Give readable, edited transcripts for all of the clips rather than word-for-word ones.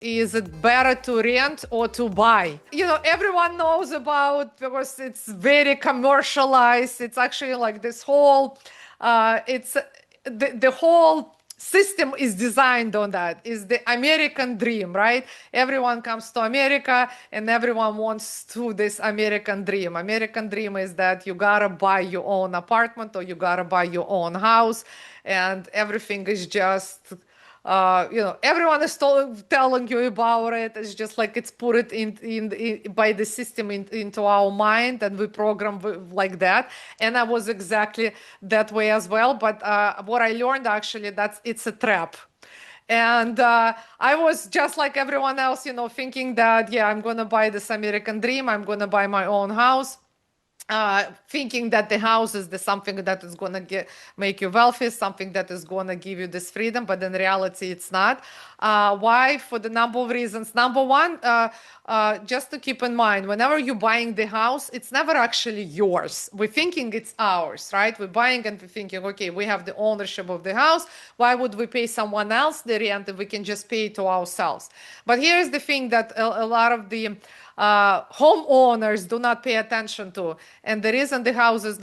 Is it better to rent or to buy? You know, everyone knows about, because it's very commercialized. It's actually like this whole, it's the whole system is designed on that. Is the American dream, right? Everyone comes to America and everyone wants to this American dream. American dream is that you gotta buy your own apartment or you gotta buy your own house, and everything is just you know, everyone is telling you about it. It's just like it's put it in by the system into our mind, and we program like that. And I was exactly that way as well. But what I learned actually, that's it's a trap. And I was just like everyone else, you know, thinking that, yeah, I'm gonna buy this American dream. I'm gonna buy my own house. Thinking that the house is the something that is going to make you wealthy, something that is going to give you this freedom, but in reality it's not. Why? For the number of reasons. Number one, just to keep in mind, whenever you're buying the house, it's never actually yours. We're thinking it's ours, right? We're buying and we're thinking, okay, we have the ownership of the house. Why would we pay someone else the rent if we can just pay it to ourselves? But here's the thing that a lot of the homeowners do not pay attention to, and the reason the house is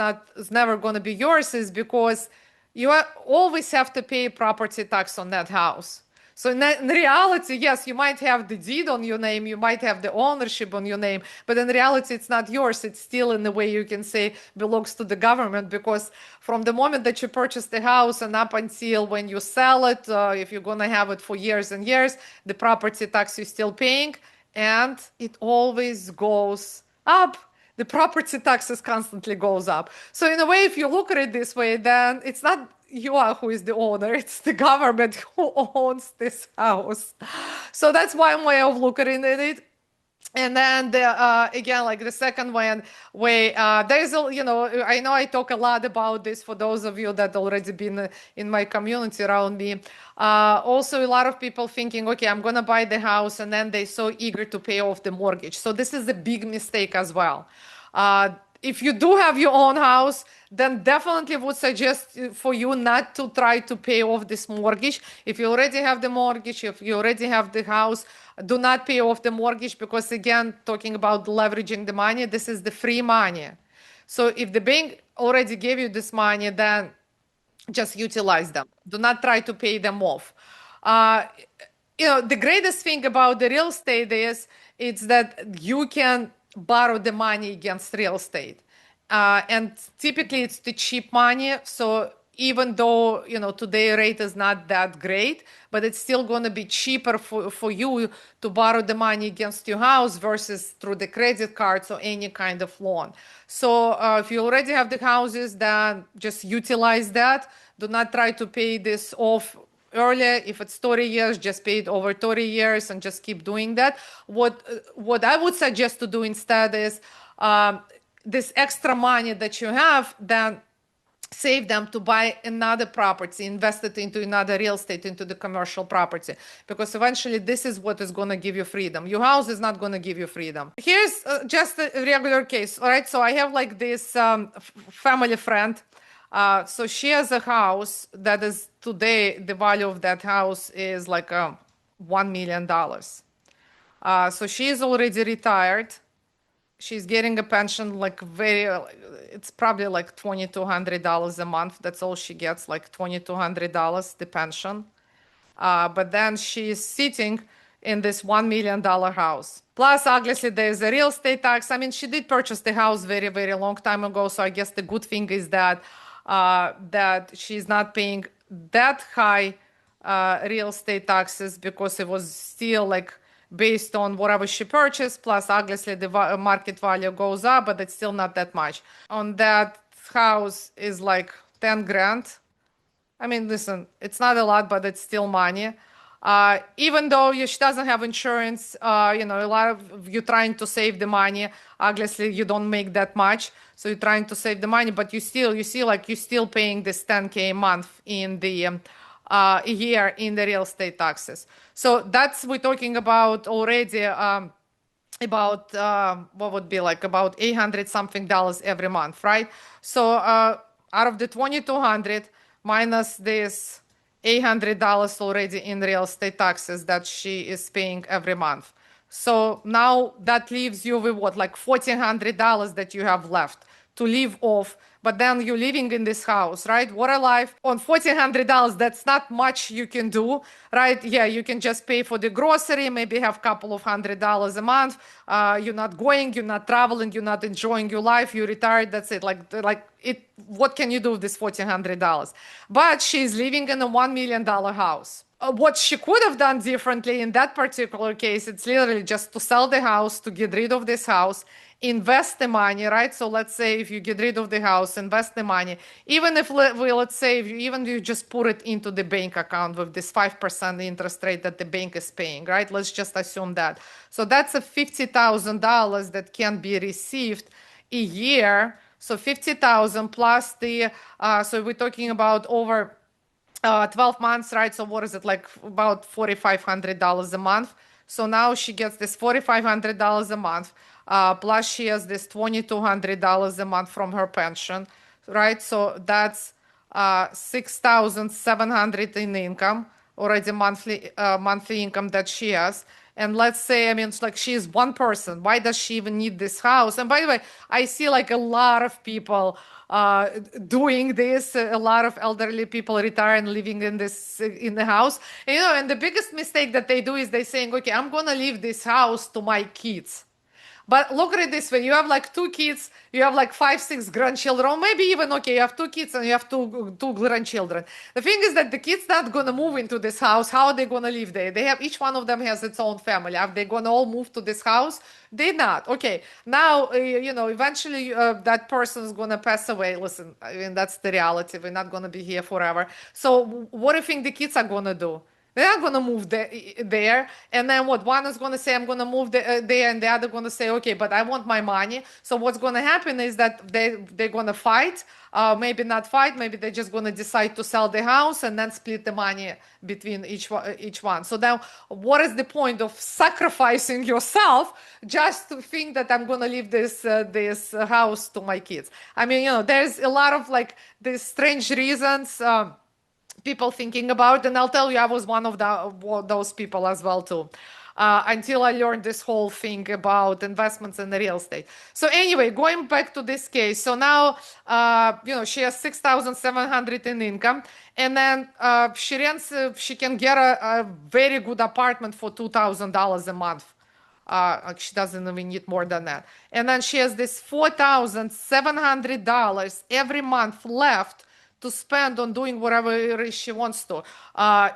never going to be yours is because you always have to pay property tax on that house. So in reality, yes, you might have the deed on your name, you might have the ownership on your name, but in reality, it's not yours. It's still, in a way, you can say, belongs to the government, because from the moment that you purchase the house and up until when you sell it, if you're going to have it for years and years, the property tax you're still paying, and it always goes up. The property taxes constantly goes up. So in a way, if you look at it this way, then it's not you are who is the owner, it's the government who owns this house. So that's one way of looking at it. And then again, like the second way, there's a, you know, I know I talk a lot about this for those of you that already been in my community around me. Also, a lot of people thinking, okay, I'm gonna buy the house, and then they're so eager to pay off the mortgage. So this is a big mistake as well. If you do have your own house, then definitely would suggest for you not to try to pay off this mortgage. If you already have the mortgage, if you already have the house, do not pay off the mortgage, because again, talking about leveraging the money, this is the free money. So if the bank already gave you this money, then just utilize them. Do not try to pay them off. You know, the greatest thing about the real estate is it's that you can borrow the money against real estate. And typically it's the cheap money. So even though, you know, today rate is not that great, but it's still going to be cheaper for you to borrow the money against your house versus through the credit cards or any kind of loan. So if you already have the houses, then just utilize that. Do not try to pay this off earlier. If it's 30 years, just pay it over 30 years and just keep doing that. What I would suggest to do instead is this extra money that you have, then save them to buy another property, invest it into another real estate, into the commercial property, because eventually this is what is going to give you freedom. Your house is not going to give you freedom. Here's just a regular case. All right, so I have like this family friend. So she has a house that is today, the value of that house is like $1 million. So she is already retired. She's getting a pension, like it's probably like $2,200 a month. That's all she gets, like $2,200, the pension. But then she's sitting in this $1 million house. Plus, obviously, there's a real estate tax. I mean, she did purchase the house very, very long time ago. So I guess the good thing is that that she's not paying that high real estate taxes, because it was still like based on whatever she purchased, plus obviously the market value goes up, but it's still not that much. On that house is like 10 grand. I mean, listen, it's not a lot, but it's still money. Even though she doesn't have insurance, you know, a lot of you trying to save the money. Obviously, you don't make that much, so you're trying to save the money, but you see, like you're still paying this 10K a month in the a year in the real estate taxes. So that's we're talking about already about what would be like about 800 something dollars every month, right? So out of the 2,200 minus this $800 already in real estate taxes that she is paying every month. So now that leaves you with what, like $1,400 that you have left to live off. But then you're living in this house, right? Water life on $1,400, that's not much you can do, right? Yeah, you can just pay for the grocery, maybe have a couple of $100 a month. You're not going, you're not traveling, you're not enjoying your life, you're retired, that's it. Like it, what can you do with this $1,400? But she's living in a $1 million house. What she could have done differently in that particular case, it's literally just to sell the house, to get rid of this house, invest the money, right? So let's say if you get rid of the house, invest the money, even if let's say if you just put it into the bank account with this 5% interest rate that the bank is paying, right? Let's just assume that. So that's a $50,000 that can be received a year. So 50,000 plus the so we're talking about over 12 months, right? So what is it, like about $4,500 a month? So now she gets this $4,500 a month, plus she has this $2,200 a month from her pension, right? So that's 6,700 in income, already monthly income that she has. And let's say, I mean, it's like she's one person. Why does she even need this house? And by the way, I see like a lot of people doing this. A lot of elderly people retire and living in this in the house. And, you know, and the biggest mistake that they do is they saying, okay, I'm gonna leave this house to my kids. But look at it this way: you have like two kids, you have like 5, 6 grandchildren, or maybe even okay, you have two kids and you have two grandchildren. The thing is that the kids not gonna move into this house. How are they gonna live there? They have, each one of them has its own family. Are they gonna all move to this house? They not. Okay, now you know eventually that person is gonna pass away. Listen, I mean that's the reality. We're not gonna be here forever. So what do you think the kids are gonna do? They're not gonna move there, and then what? One is gonna say, "I'm gonna move there," and the other gonna say, "Okay, but I want my money." So what's gonna happen is that they're gonna fight. Maybe not fight. Maybe they're just gonna decide to sell the house and then split the money between each one. So now, what is the point of sacrificing yourself just to think that I'm gonna leave this house to my kids? I mean, you know, there's a lot of like these strange reasons. People thinking about, and I'll tell you, I was one of those people as well too, until I learned this whole thing about investments in the real estate. So anyway, going back to this case, so now you know she has 6,700 in income, and then she rents. She can get a very good apartment for $2,000 a month. She doesn't even need more than that, and then she has this $4,700 every month left to spend on doing whatever she wants to.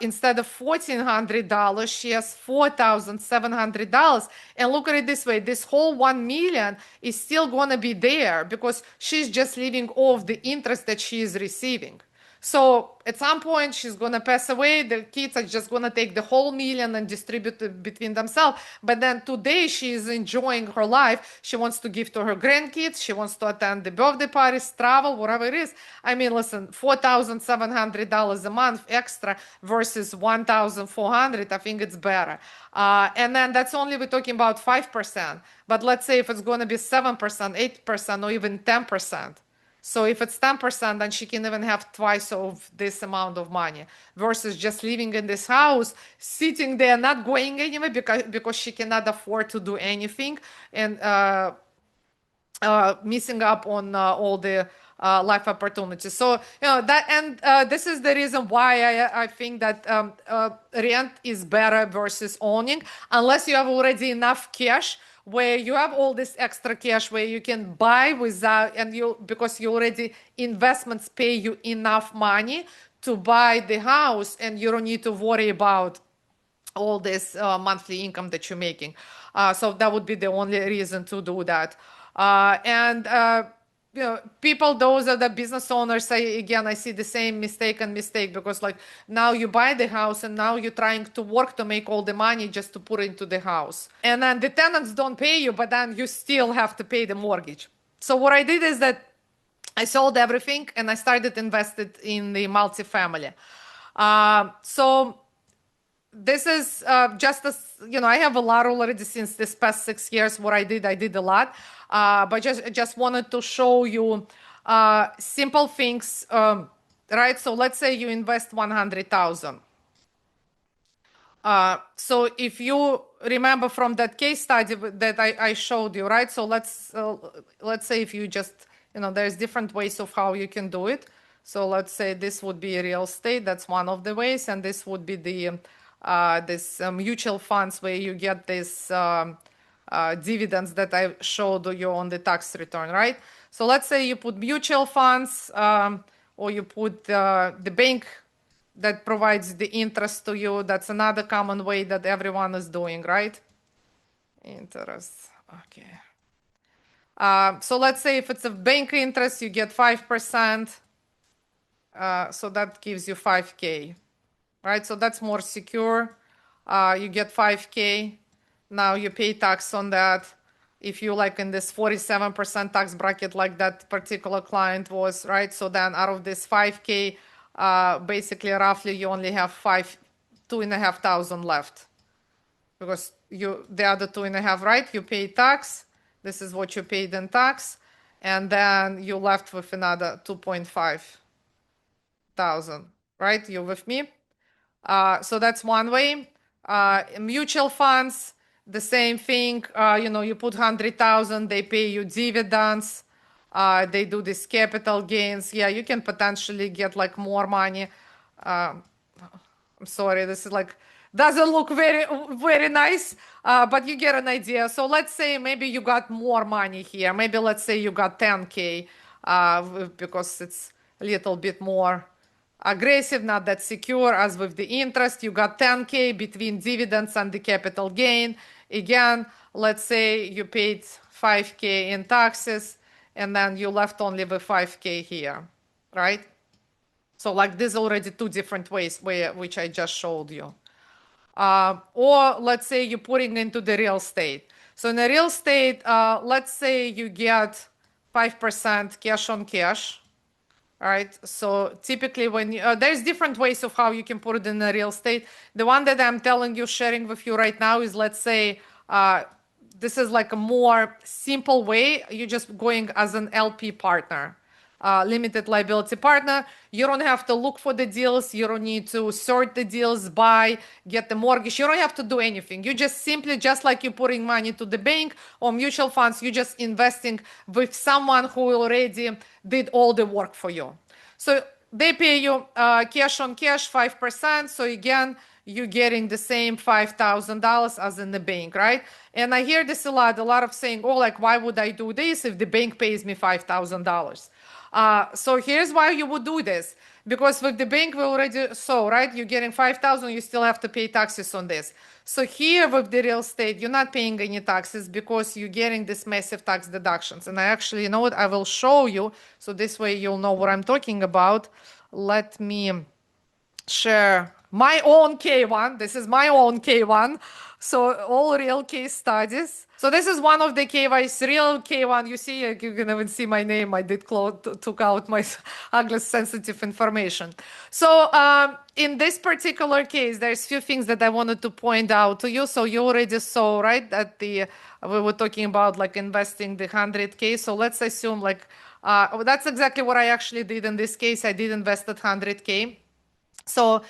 Instead of $1,400, she has $4,700. And look at it this way: this whole 1 million is still gonna be there because she's just living off the interest that she is receiving. So at some point she's gonna pass away. The kids are just gonna take the whole million and distribute it between themselves. But then today she is enjoying her life. She wants to give to her grandkids. She wants to attend the birthday parties, travel, whatever it is. I mean, listen, $4,700 a month extra versus 1,400. I think it's better. And then that's only we're talking about 5%. But let's say if it's gonna be 7%, 8%, or even 10%. So if it's 10%, then she can even have twice of this amount of money versus just living in this house, sitting there, not going anywhere because she cannot afford to do anything, and missing up on all the life opportunities. So you know that, and this is the reason why I think that rent is better versus owning, unless you have already enough cash where you have all this extra cash where you can buy without, and you, because you already investments pay you enough money to buy the house, and you don't need to worry about all this monthly income that you're making. So that would be the only reason to do that. And you know, people, those are the business owners, I see the same mistake because like now you buy the house and now you're trying to work to make all the money just to put into the house, and then the tenants don't pay you, but then you still have to pay the mortgage. So what I did is that I sold everything and I started invested in the multifamily. So this is just as, you know, I have a lot already since this past 6 years. What I did a lot, but just wanted to show you simple things right? So let's say you invest 100,000. So if you remember from that case study that I showed you, right? So let's say if you just, there's different ways of how you can do it. So let's say this would be real estate. That's one of the ways, and this would be the this mutual funds where you get this dividends that I showed you on the tax return, right? So let's say you put mutual funds, or you put the bank that provides the interest to you. That's another common way that everyone is doing, right? Interest. Okay. So let's say if it's a bank interest, you get 5%. So that gives you 5K, right? So that's more secure. You get 5K. Now you pay tax on that. If you like in this 47% tax bracket like that particular client was, right? So then out of this 5K, basically roughly you only have 2,500 left, because the other 2.5, right? You pay tax. This is what you paid in tax, and then you left with another 2,500, right? You with me? So that's one way. Mutual funds, the same thing. You put 100,000, they pay you dividends. They do this capital gains. Yeah, you can potentially get like more money. I'm sorry, this is like, doesn't look very, very nice, but you get an idea. So let's say maybe you got more money here. Maybe let's say you got 10K, because it's a little bit more aggressive, not that secure as with the interest. You got 10K between dividends and the capital gain. Again, let's say you paid 5K in taxes, and then you left only with 5K here, right? So like this already two different ways which I just showed you. Or let's say you're putting into the real estate. So in the real estate, let's say you get 5% cash on cash. All right. So typically when there's different ways of how you can put it in the real estate. The one that I'm telling you, sharing with you right now is, let's say, this is like a more simple way. You're just going as an LP partner. Limited liability partner. You don't have to look for the deals. You don't need to sort the deals, buy, get the mortgage. You don't have to do anything. You just simply, just like you're putting money to the bank or mutual funds, you're just investing with someone who already did all the work for you. So they pay you cash on cash, 5%. So again, you're getting the same $5,000 as in the bank, right? And I hear this a lot of saying, oh, like, why would I do this if the bank pays me $5,000? So here's why you would do this. Because with the bank, we already saw, right? You're getting 5,000, you still have to pay taxes on this. So here with the real estate, you're not paying any taxes because you're getting this massive tax deductions. And I actually, you know what, I will show you. So this way you'll know what I'm talking about. Let me share my own K1. This is my own K1. So all real case studies. So this is one of the KYs, real K1. You see, you can even see my name. I did took out my ugly sensitive information. So in this particular case, there's few things that I wanted to point out to you. So you already saw, right, that we were talking about like investing the 100K. So let's assume like, that's exactly what I actually did in this case. I did invest at 100K. So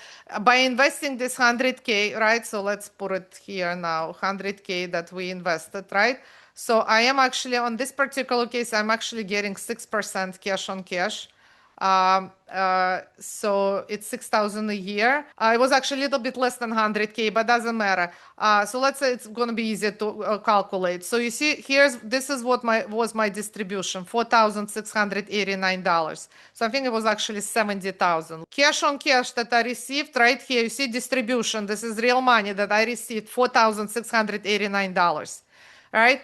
by investing this 100K, right? So let's put it here now, 100K that we invested, right? So I am actually, on this particular case, I'm actually getting 6% cash on cash. So it's 6,000 a year. It was actually a little bit less than 100K, but doesn't matter. So let's say it's going to be easier to calculate. So you see, this is what was my distribution, $4,689. So I think it was actually 70,000. Cash on cash that I received right here. You see distribution. This is real money that I received, $4,689. Right?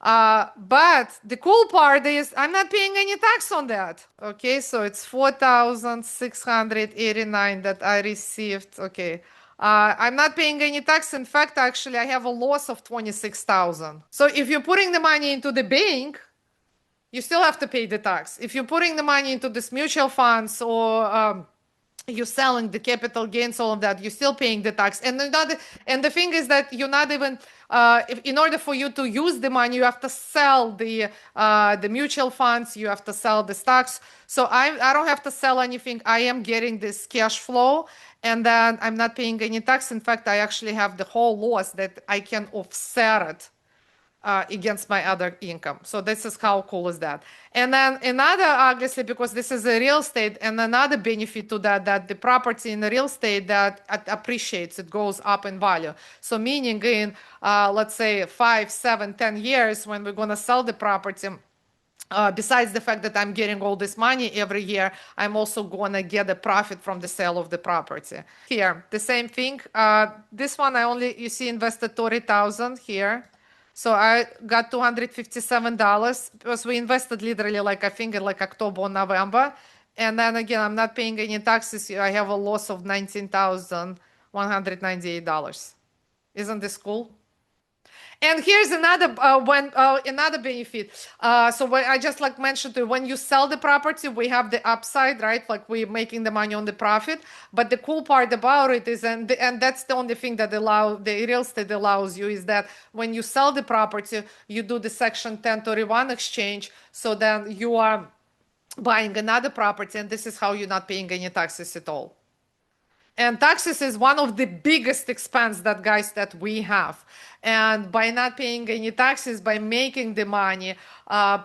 But the cool part is I'm not paying any tax on that. Okay, so it's 4,689 that I received. Okay. I'm not paying any tax. In fact, actually, I have a loss of 26,000. So if you're putting the money into the bank, you still have to pay the tax. If you're putting the money into this mutual funds or you're selling the capital gains, all of that, you're still paying the tax. And the thing is that you're not even in order for you to use the money, you have to sell the mutual funds, you have to sell the stocks. So I don't have to sell anything. I am getting this cash flow, and then I'm not paying any tax. In fact, I actually have the whole loss that I can offset it against my other income. So this is how cool is that. And then another, obviously, because this is a real estate, and another benefit to that, that the property in the real estate that appreciates, it goes up in value. So meaning in, let's say 5, 7, 10 years, when we're gonna sell the property, besides the fact that I'm getting all this money every year, I'm also gonna get a profit from the sale of the property. Here, the same thing. This one I only, you see, invested 30,000 here. So I got $257 because we invested literally like I think in like October or November. And then again, I'm not paying any taxes. I have a loss of $19,198. Isn't this cool? And here's another another benefit. So what I just like mentioned to you, when you sell the property, we have the upside, right? Like we're making the money on the profit. But the cool part about it is, and that's the only thing that the real estate allows you, is that when you sell the property, you do the Section 1031 exchange. So then you are buying another property, and this is how you're not paying any taxes at all. And taxes is one of the biggest expense that guys that we have. And by not paying any taxes, by making the money,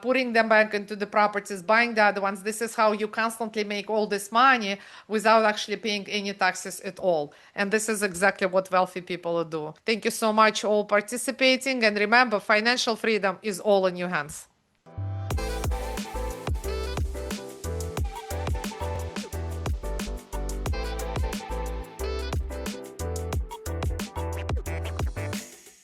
putting them back into the properties, buying the other ones, this is how you constantly make all this money without actually paying any taxes at all. And this is exactly what wealthy people do. Thank you so much all participating. And remember, financial freedom is all in your hands.